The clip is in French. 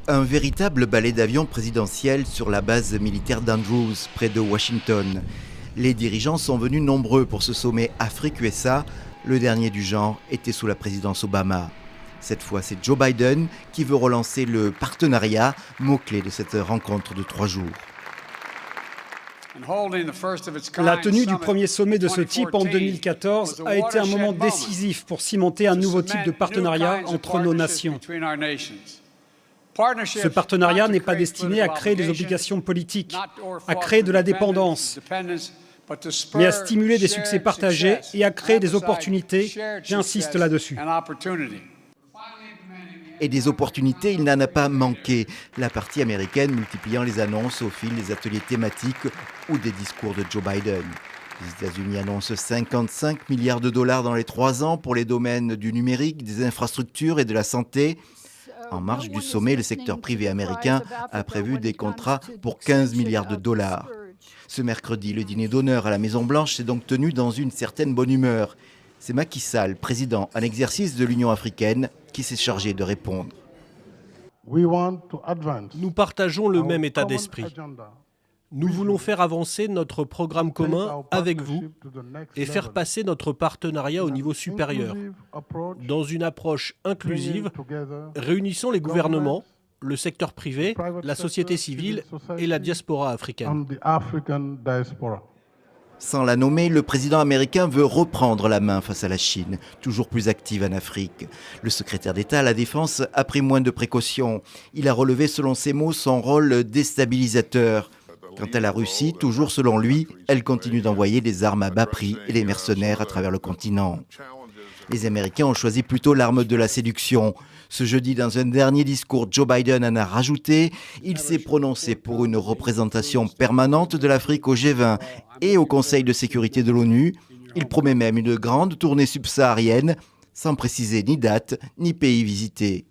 Un véritable ballet d'avion présidentiel sur la base militaire d'Andrews, près de Washington. Les dirigeants sont venus nombreux pour ce sommet Afrique-USA. Le dernier du genre était sous la présidence Obama. Cette fois, c'est Joe Biden qui veut relancer le partenariat, mot-clé de cette rencontre de 3 jours. La tenue du premier sommet de ce type en 2014 a été un moment décisif pour cimenter un nouveau type de partenariat entre nos nations. Ce partenariat n'est pas destiné à créer des obligations politiques, à créer de la dépendance, mais à stimuler des succès partagés et à créer des opportunités, j'insiste là-dessus. Et des opportunités, il n'en a pas manqué. La partie américaine multipliant les annonces au fil des ateliers thématiques ou des discours de Joe Biden. Les États-Unis annoncent 55 milliards de dollars dans les 3 ans pour les domaines du numérique, des infrastructures et de la santé. En marge du sommet, le secteur privé américain a prévu des contrats pour 15 milliards de dollars. Ce mercredi, le dîner d'honneur à la Maison-Blanche s'est donc tenu dans une certaine bonne humeur. C'est Macky Sall, président en exercice de l'Union africaine, qui s'est chargé de répondre. Nous partageons le même état d'esprit. Nous voulons faire avancer notre programme commun avec vous et faire passer notre partenariat au niveau supérieur, dans une approche inclusive, réunissant les gouvernements, le secteur privé, la société civile et la diaspora africaine. Sans la nommer, le président américain veut reprendre la main face à la Chine, toujours plus active en Afrique. Le secrétaire d'État à la Défense a pris moins de précautions. Il a relevé, selon ses mots, son rôle déstabilisateur. Quant à la Russie, toujours selon lui, elle continue d'envoyer des armes à bas prix et des mercenaires à travers le continent. Les Américains ont choisi plutôt l'arme de la séduction. Ce jeudi, dans un dernier discours, Joe Biden en a rajouté. Il s'est prononcé pour une représentation permanente de l'Afrique au G20 et au Conseil de sécurité de l'ONU. Il promet même une grande tournée subsaharienne, sans préciser ni date ni pays visité.